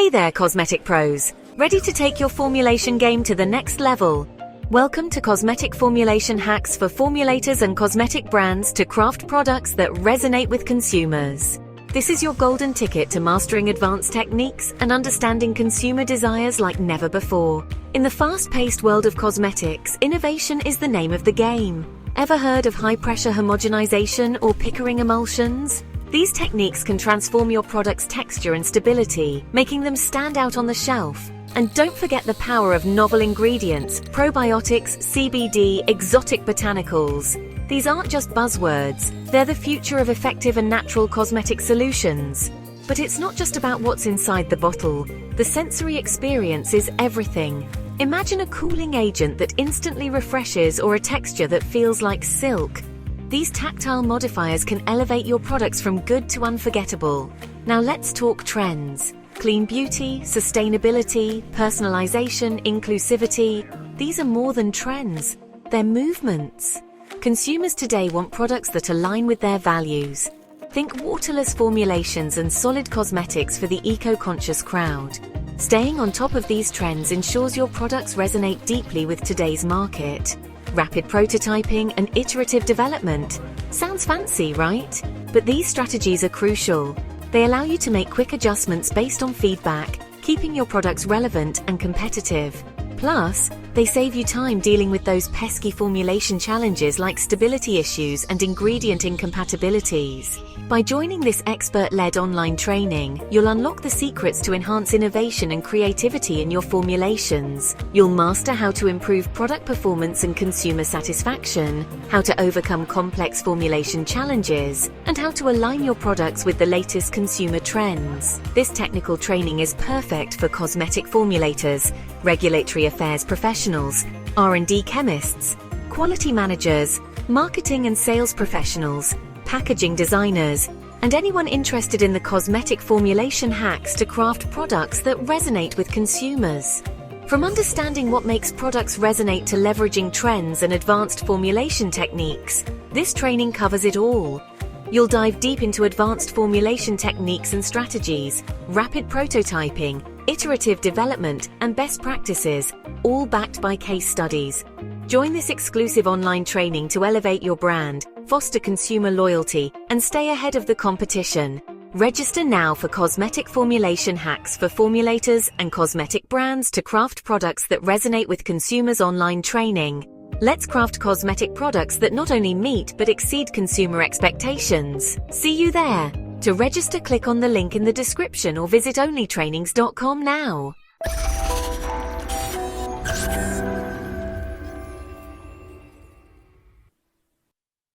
Hey there, cosmetic pros! Ready to take your formulation game to the next level? Welcome to Cosmetic Formulation Hacks for formulators and cosmetic brands to craft products that resonate with consumers. This is your golden ticket to mastering advanced techniques and understanding consumer desires like never before. In the fast-paced world of cosmetics, innovation is the name of the game. Ever heard of high-pressure homogenization or Pickering emulsions? These techniques can transform your product's texture and stability, making them stand out on the shelf. And don't forget the power of novel ingredients, probiotics, CBD, exotic botanicals. These aren't just buzzwords, they're the future of effective and natural cosmetic solutions. But it's not just about what's inside the bottle. The sensory experience is everything. Imagine a cooling agent that instantly refreshes or a texture that feels like silk. These tactile modifiers can elevate your products from good to unforgettable. Now let's talk trends. Clean beauty, sustainability, personalization, inclusivity. These are more than trends. They're movements. Consumers today want products that align with their values. Think waterless formulations and solid cosmetics for the eco-conscious crowd. Staying on top of these trends ensures your products resonate deeply with today's market. Rapid prototyping and iterative development. Sounds fancy, right? But these strategies are crucial. They allow you to make quick adjustments based on feedback, keeping your products relevant and competitive. Plus, they save you time dealing with those pesky formulation challenges like stability issues and ingredient incompatibilities. By joining this expert-led online training, you'll unlock the secrets to enhance innovation and creativity in your formulations. You'll master how to improve product performance and consumer satisfaction, how to overcome complex formulation challenges, and how to align your products with the latest consumer trends. This technical training is perfect for cosmetic formulators, regulatory affairs professionals, R&D chemists, quality managers, marketing and sales professionals, packaging designers, and anyone interested in the cosmetic formulation hacks to craft products that resonate with consumers. From understanding what makes products resonate to leveraging trends and advanced formulation techniques, this training covers it all. You'll dive deep into advanced formulation techniques and strategies, rapid prototyping, iterative development, and best practices, all backed by case studies. Join this exclusive online training to elevate your brand, foster consumer loyalty, and stay ahead of the competition. Register now for Cosmetic Formulation Hacks for formulators and cosmetic brands to craft products that resonate with consumers online training. Let's craft cosmetic products that not only meet but exceed consumer expectations. See you there. To register, click on the link in the description or visit OnlyTRAININGS.com now.